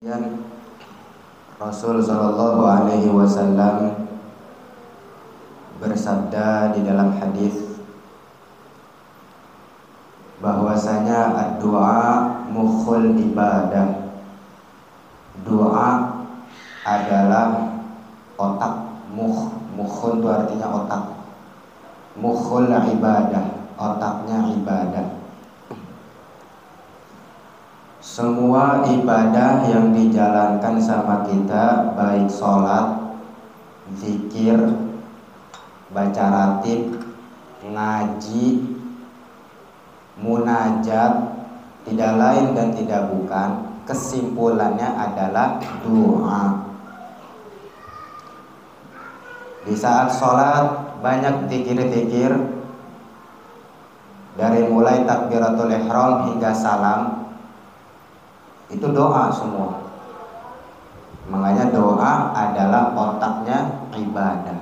Dan Rasul Shallallahu Alaihi Wasallam bersabda di dalam hadis bahwasanya doa mukhul ibadah. Doa adalah otak. Mukhul itu artinya otak. Mukhul ibadah, otaknya ibadah. Semua ibadah yang dijalankan sama kita, baik sholat, zikir, baca ratib, ngaji, munajat, tidak lain dan tidak bukan, kesimpulannya adalah doa. Di saat sholat banyak zikir-zikir, dari mulai takbiratul ihram hingga salam, itu doa semua. Makanya doa adalah otaknya ibadah.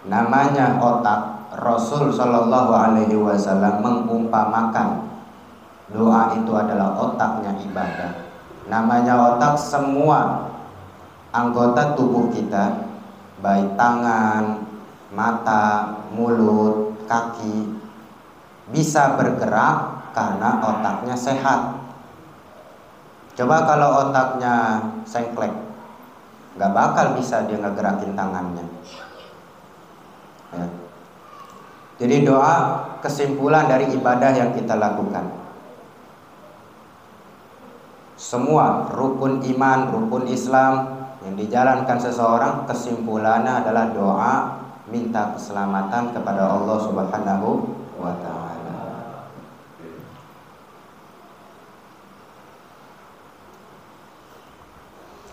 Namanya otak. Rasul Shallallahu Alaihi Wasallam mengumpamakan doa itu adalah otaknya ibadah. Namanya otak, semua anggota tubuh kita, baik tangan, mata, mulut, kaki, bisa bergerak karena otaknya sehat. Coba kalau otaknya sengklek, gak bakal bisa dia ngegerakin tangannya ya. Jadi doa kesimpulan dari ibadah yang kita lakukan. Semua rukun iman, rukun Islam yang dijalankan seseorang, kesimpulannya adalah doa minta keselamatan kepada Allah Subhanahu wa Ta'ala.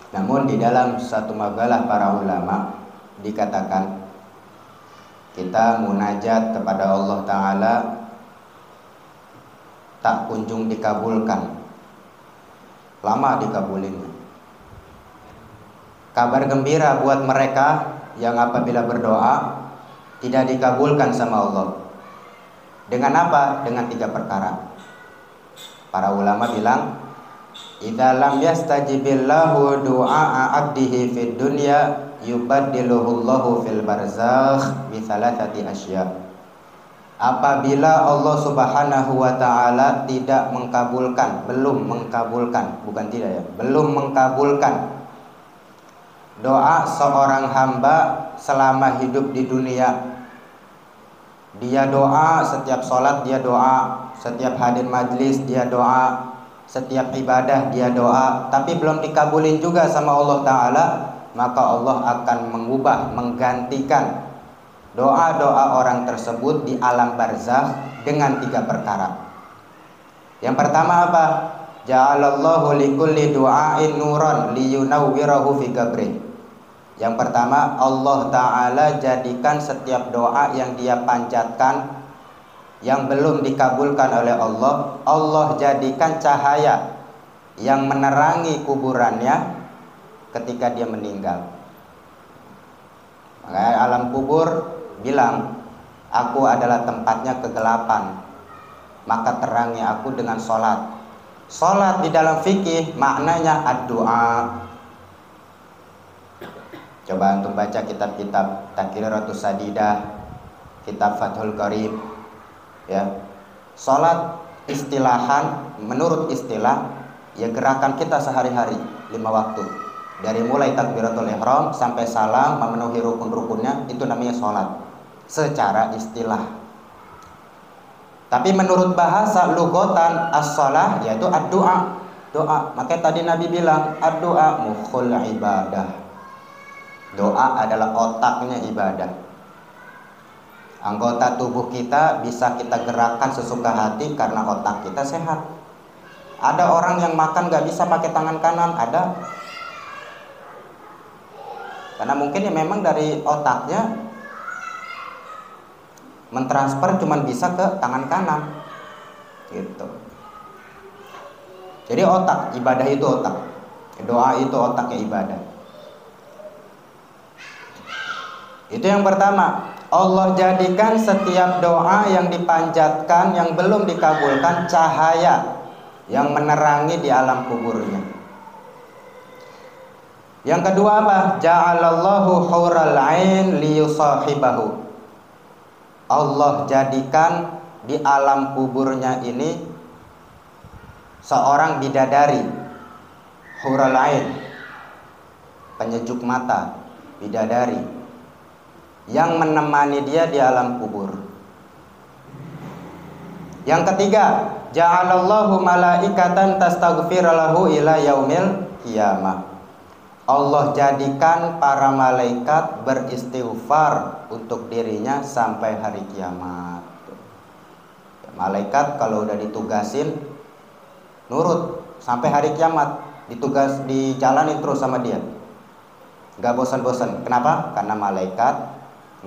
Namun di dalam satu makalah para ulama dikatakan kita munajat kepada Allah Ta'ala tak kunjung dikabulkan, lama dikabulinnya. Kabar gembira buat mereka yang apabila berdoa tidak dikabulkan sama Allah. Dengan apa? Dengan 3 perkara. Para ulama bilang, idza lam yastajibillahu du'a 'abdihi fid dunya yubaddiluhu Allahu fil barzakh bi thalathati asya. Apabila Allah Subhanahu wa Ta'ala tidak mengkabulkan, belum mengkabulkan, bukan tidak ya, belum mengkabulkan doa seorang hamba selama hidup di dunia. Dia doa, setiap sholat dia doa, setiap hadir majlis dia doa, setiap ibadah dia doa, tapi belum dikabulin juga sama Allah Ta'ala, maka Allah akan mengubah, menggantikan doa-doa orang tersebut di alam barzakh dengan 3 perkara. Yang pertama apa? Ja'alallahu likulli du'ain nuran liyunawwirahu fi qabrih. Yang pertama, Allah Ta'ala jadikan setiap doa yang dia panjatkan yang belum dikabulkan oleh Allah, Allah jadikan cahaya yang menerangi kuburannya ketika dia meninggal. Maka alam kubur bilang, aku adalah tempatnya kegelapan, maka terangi aku dengan sholat. Sholat di dalam fikih maknanya ad-doa. Coba untuk baca kitab-kitab Taqriratus Sadidah, kitab Fathul Qarib ya. Sholat istilahan, menurut istilah ya gerakan kita sehari-hari 5 waktu, dari mulai takbiratul ihram sampai salam, memenuhi rukun-rukunnya, itu namanya sholat secara istilah. Tapi menurut bahasa lughatan as-shalah yaitu ad-doa, doa. Makanya tadi Nabi bilang ad-doa mukhul ibadah. Doa adalah otaknya ibadah. Anggota tubuh kita bisa kita gerakkan sesuka hati karena otak kita sehat. Ada orang yang makan gak bisa pakai tangan kanan, ada. Karena mungkin ya memang dari otaknya mentransfer cuman bisa ke tangan kanan gitu. Jadi otak, ibadah itu otak. Doa itu otaknya ibadah. Itu yang pertama. Allah jadikan setiap doa yang dipanjatkan yang belum dikabulkan cahaya yang menerangi di alam kuburnya. Yang kedua apa? Ja'alallahu hural ain liyusahibahu. Allah jadikan di alam kuburnya ini seorang bidadari, hural ain, penyejuk mata, bidadari, yang menemani dia di alam kubur. Yang ketiga, ja'alallahu malaikatan tastaghfir lahu ila yaumil qiyamah. Allah jadikan para malaikat beristighfar untuk dirinya sampai hari kiamat. Malaikat kalau udah ditugasin nurut sampai hari kiamat, dijalanin terus sama dia, nggak bosan-bosan. Kenapa? Karena malaikat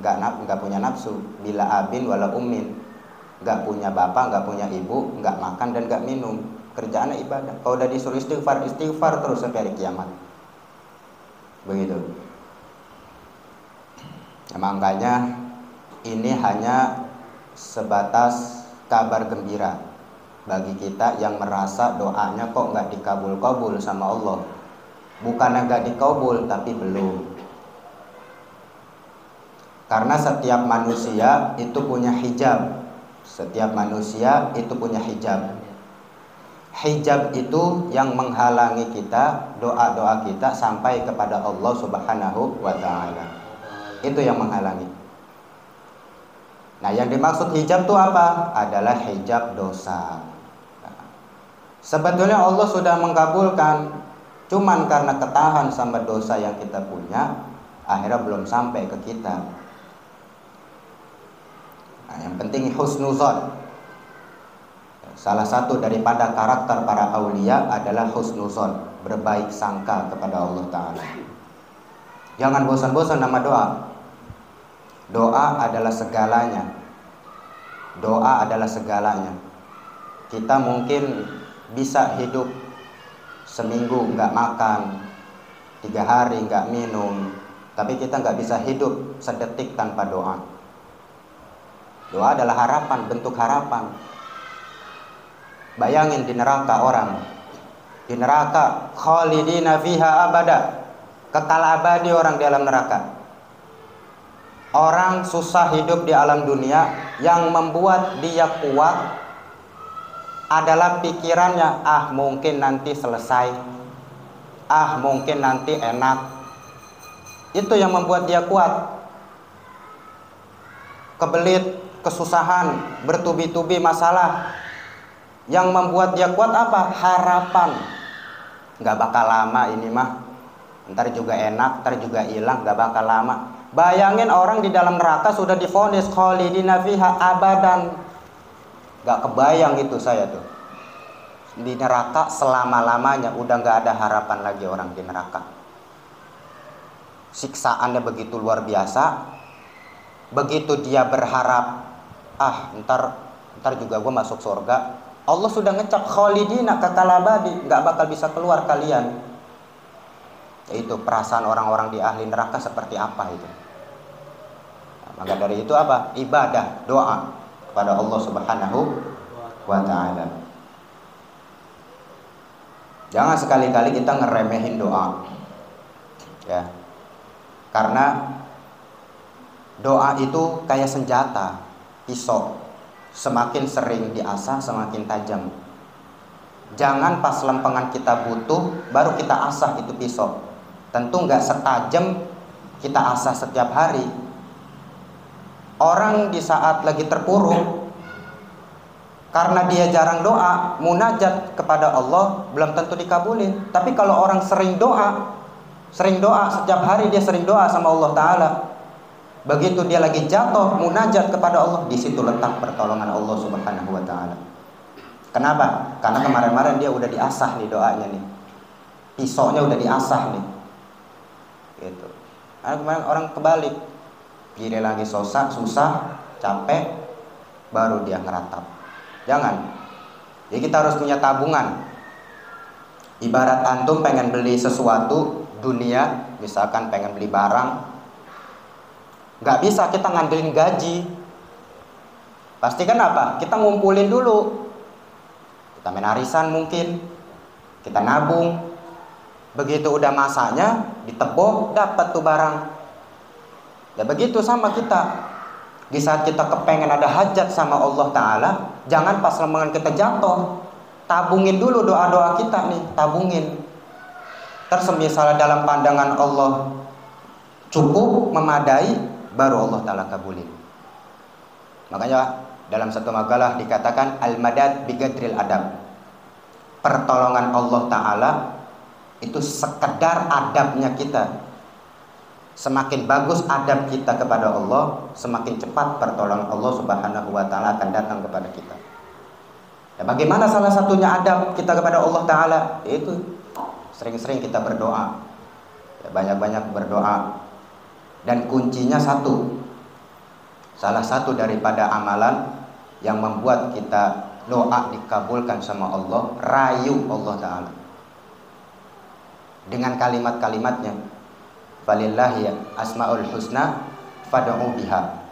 nggak punya nafsu, bila abin wala ummin, nggak punya bapak, nggak punya ibu, nggak makan dan nggak minum, kerjaannya ibadah. Kalau udah disuruh istighfar terus sampai hari kiamat. Begitu. Makanya ini hanya sebatas kabar gembira bagi kita yang merasa doanya kok nggak dikabul-kabul sama Allah. Bukannya nggak dikabul, tapi belum. Karena setiap manusia itu punya hijab. Setiap manusia itu punya hijab. Hijab itu yang menghalangi kita, doa-doa kita sampai kepada Allah Subhanahu wa ta'ala. Itu yang menghalangi. Nah, yang dimaksud hijab itu apa? Adalah hijab dosa. Sebetulnya Allah sudah mengkabulkan, cuman karena ketahan sama dosa yang kita punya, akhirnya belum sampai ke kita. Nah, yang penting husnuzon. Salah satu daripada karakter para aulia adalah husnuzon, berbaik sangka kepada Allah Ta'ala. Jangan bosan-bosan nama doa. Doa adalah segalanya. Doa adalah segalanya. Kita mungkin bisa hidup seminggu nggak makan, 3 hari nggak minum, tapi kita nggak bisa hidup sedetik tanpa doa. Doa adalah harapan, bentuk harapan. Bayangin di neraka orang, di neraka khalidina fiha abada, kekal abadi orang di alam neraka. Orang susah hidup di alam dunia, yang membuat dia kuat adalah pikirannya, mungkin nanti selesai, mungkin nanti enak. Itu yang membuat dia kuat. Kebelit, kesusahan, bertubi-tubi masalah. Yang membuat dia kuat apa? Harapan. Nggak bakal lama ini mah, ntar juga enak, ntar juga hilang, nggak bakal lama. Bayangin orang di dalam neraka sudah divonis khalidina fiha abadan. Nggak kebayang itu saya tuh. Di neraka selama-lamanya, udah nggak ada harapan lagi orang di neraka. Siksaannya begitu luar biasa. Begitu dia berharap, ntar juga gue masuk surga, Allah sudah ngecap khalidina kekal abadi, nggak bakal bisa keluar kalian. Itu perasaan orang-orang di ahli neraka seperti apa itu. Nah, maka dari itu apa? Ibadah, doa kepada Allah Subhanahu wa ta'ala. Jangan sekali-kali kita ngeremehin doa, ya. Karena doa itu kayak senjata, pisau. Semakin sering diasah, semakin tajam. Jangan pas lempengan kita butuh, baru kita asah itu pisau. Tentu nggak setajam kita asah setiap hari. Orang di saat lagi terpuruk, karena dia jarang doa, munajat kepada Allah, belum tentu dikabulin. Tapi kalau orang sering doa, setiap hari dia sering doa sama Allah Ta'ala, begitu dia lagi jatuh munajat kepada Allah, di situ letak pertolongan Allah Subhanahu wa ta'ala. Kenapa? Karena kemarin-kemarin dia udah diasah nih doanya nih. Pisaunya udah diasah nih. Gitu. Karena kemarin orang kebalik. Dia lagi susah, capek, baru dia ngeratap. Jangan. Jadi kita harus punya tabungan. Ibarat antum pengen beli sesuatu dunia, misalkan pengen beli barang, nggak bisa kita ngandelin gaji. Pasti kan apa? Kita ngumpulin dulu. Kita main arisan mungkin, kita nabung. Begitu udah masanya, ditebok, dapat tuh barang. Ya begitu sama kita. Di saat kita kepengen ada hajat sama Allah Ta'ala, jangan pas lembungan kita jatuh. Tabungin dulu doa-doa kita nih, tabungin. Terus misalnya dalam pandangan Allah cukup, memadai, baru Allah Ta'ala kabulin. Makanya dalam satu makalah dikatakan al-madad bigadril adab. Pertolongan Allah Ta'ala itu sekedar adabnya kita. Semakin bagus adab kita kepada Allah, semakin cepat pertolongan Allah Subhanahu wa Ta'ala akan datang kepada kita. Ya, bagaimana salah satunya adab kita kepada Allah Ta'ala? Itu sering-sering kita berdoa, ya, banyak-banyak berdoa. Dan kuncinya satu, salah satu daripada amalan yang membuat kita doa dikabulkan sama Allah, rayu Allah Ta'ala dengan kalimat-kalimatnya. Walillahi asmaul husna fad'u biha.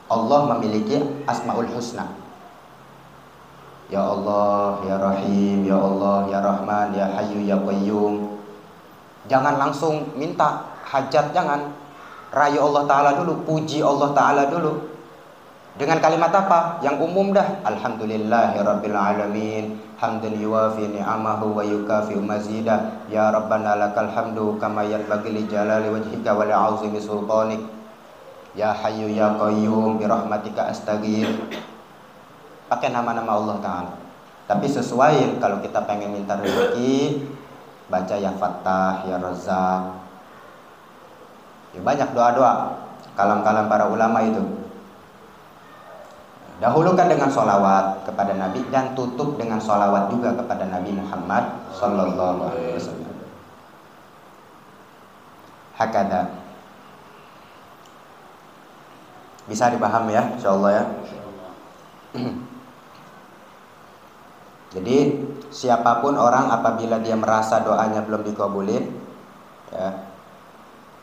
Allah memiliki asmaul husna. Ya Allah, ya Rahim, ya Allah, ya Rahman, ya Hayyu, ya Qayyum. Jangan langsung minta hajat, jangan. Rayu Allah Ta'ala dulu, puji Allah Ta'ala dulu. Dengan kalimat apa? Yang umum dah. Alhamdulillahirabbil alamin. Hamdan yuwafi ni'amahu wa yukafi'u mazida. Ya Rabbana lakal hamdu kama yanbaghi li jalali wajhika wa li'azimi sultanik. Ya Hayyu ya Qayyum bi rahmatika astaghfir. Pakai nama-nama Allah Ta'ala. Tapi sesuai, kalau kita pengen minta rezeki, baca ya Fattah, ya Razzaq. Ya, banyak doa-doa kalam-kalam para ulama itu. Dahulukan dengan sholawat kepada Nabi dan tutup dengan sholawat juga kepada Nabi Muhammad Sallallahu Alaihi Wasallam. Hakada. Bisa dipahami ya, insyaallah ya. Jadi siapapun orang apabila dia merasa doanya belum dikabulin, ya,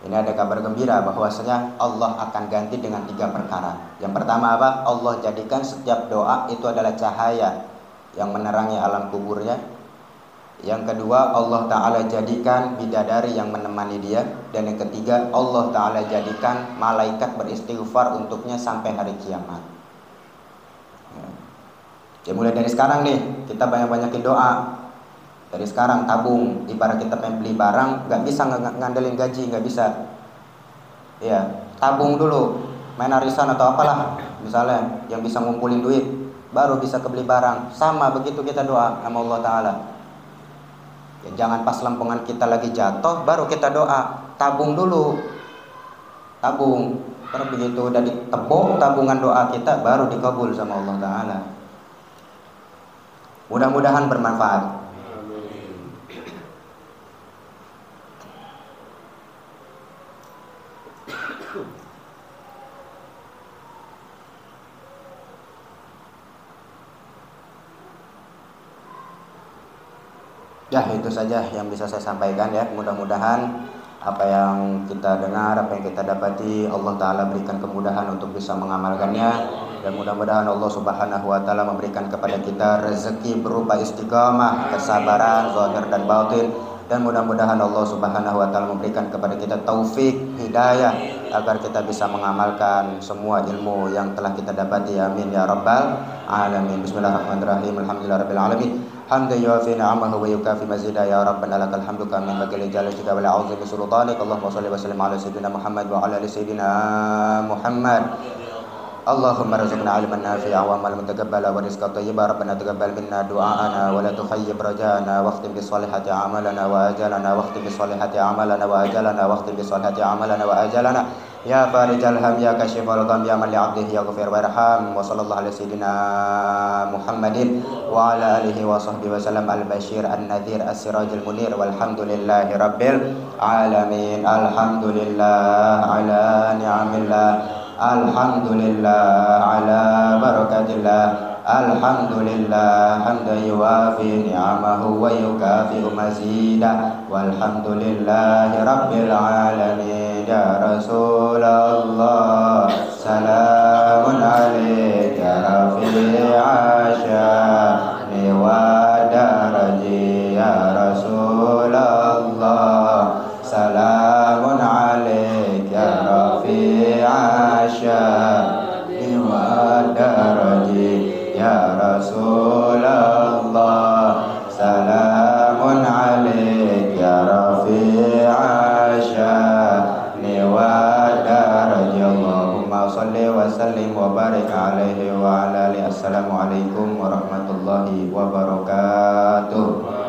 ini ada kabar gembira bahwasanya Allah akan ganti dengan 3 perkara. Yang pertama apa? Allah jadikan setiap doa itu adalah cahaya yang menerangi alam kuburnya. Yang kedua, Allah Ta'ala jadikan bidadari yang menemani dia. Dan yang ketiga, Allah Ta'ala jadikan malaikat beristighfar untuknya sampai hari kiamat. Ya, mulai dari sekarang nih, kita banyak-banyakin doa. Dari sekarang tabung, ibarat kita pengen beli barang, nggak bisa ngandelin gaji, nggak bisa. Ya, tabung dulu, main arisan atau apalah, misalnya yang bisa ngumpulin duit, baru bisa kebeli barang. Sama begitu kita doa sama Allah Ta'ala. Ya, jangan pas lempengan kita lagi jatuh, baru kita doa. Tabung dulu, tabung. Karena begitu udah ditebok tabungan doa kita, baru dikabul sama Allah Ta'ala. Mudah-mudahan bermanfaat. Ya, itu saja yang bisa saya sampaikan ya. Mudah-mudahan apa yang kita dengar, apa yang kita dapati, Allah Ta'ala berikan kemudahan untuk bisa mengamalkannya. Dan mudah-mudahan Allah Subhanahu wa Ta'ala memberikan kepada kita rezeki berupa istiqamah, kesabaran, zahir dan batin. Dan mudah-mudahan Allah Subhanahu wa Ta'ala memberikan kepada kita taufik, hidayah, agar kita bisa mengamalkan semua ilmu yang telah kita dapati. Amin ya rabbal alamin. Bismillahirrahmanirrahim. Alhamdulillahirabbil alamin. Hamdan yuafi ni'amahu wa yukafi mazida. Ya Rabbana lakal hamdu kama yanbaghi li jalali wa li'azimi sultanik. Allahumma shalli wa sallim ala sayyidina Muhammad wa ala ali sayyidina Muhammad. Allahumma rizqna ilman nafi'a wa amalan mutaqabbala wa rizqan thayyiban. Rabbana taqabbal minna du'aana wa la tukhayyib rajana wakhtim bis solihati amalana wa ajalana wakhtim bis solihati amalana wa ajalana wakhtim bis solihati amalana wa ajalana. Ya farijal ham ya kashifal gham ya man li'abdihi yaghfir warham. Wa sallallahu ala sayyidina Muhammadin wa ala alihi wa sahbihi wa sallam al-bashir an-nadhir as-sirajul munir walhamdulillahi rabbil alamin. Alhamdulillah ala ni'amillah. Alhamdulillah ala barakatillah. Alhamdulillah hamdan yuwafi ni'amahu wa yukafi'u mazida. Walhamdulillahi rabbil alamin. Ya Rasulullah salamun alaika rafi'a sya'ni wa daraji ya Rasulullah. Salamun alaik ya rafi'a sya'ni wa daraji ya Rasulullah. Salamun alaik ya rafi'a sya'ni wa daraji. Allahumma salli wa sallim wa barik alaihi wa ala alihi. Assalamualaikum warahmatullahi wabarakatuh.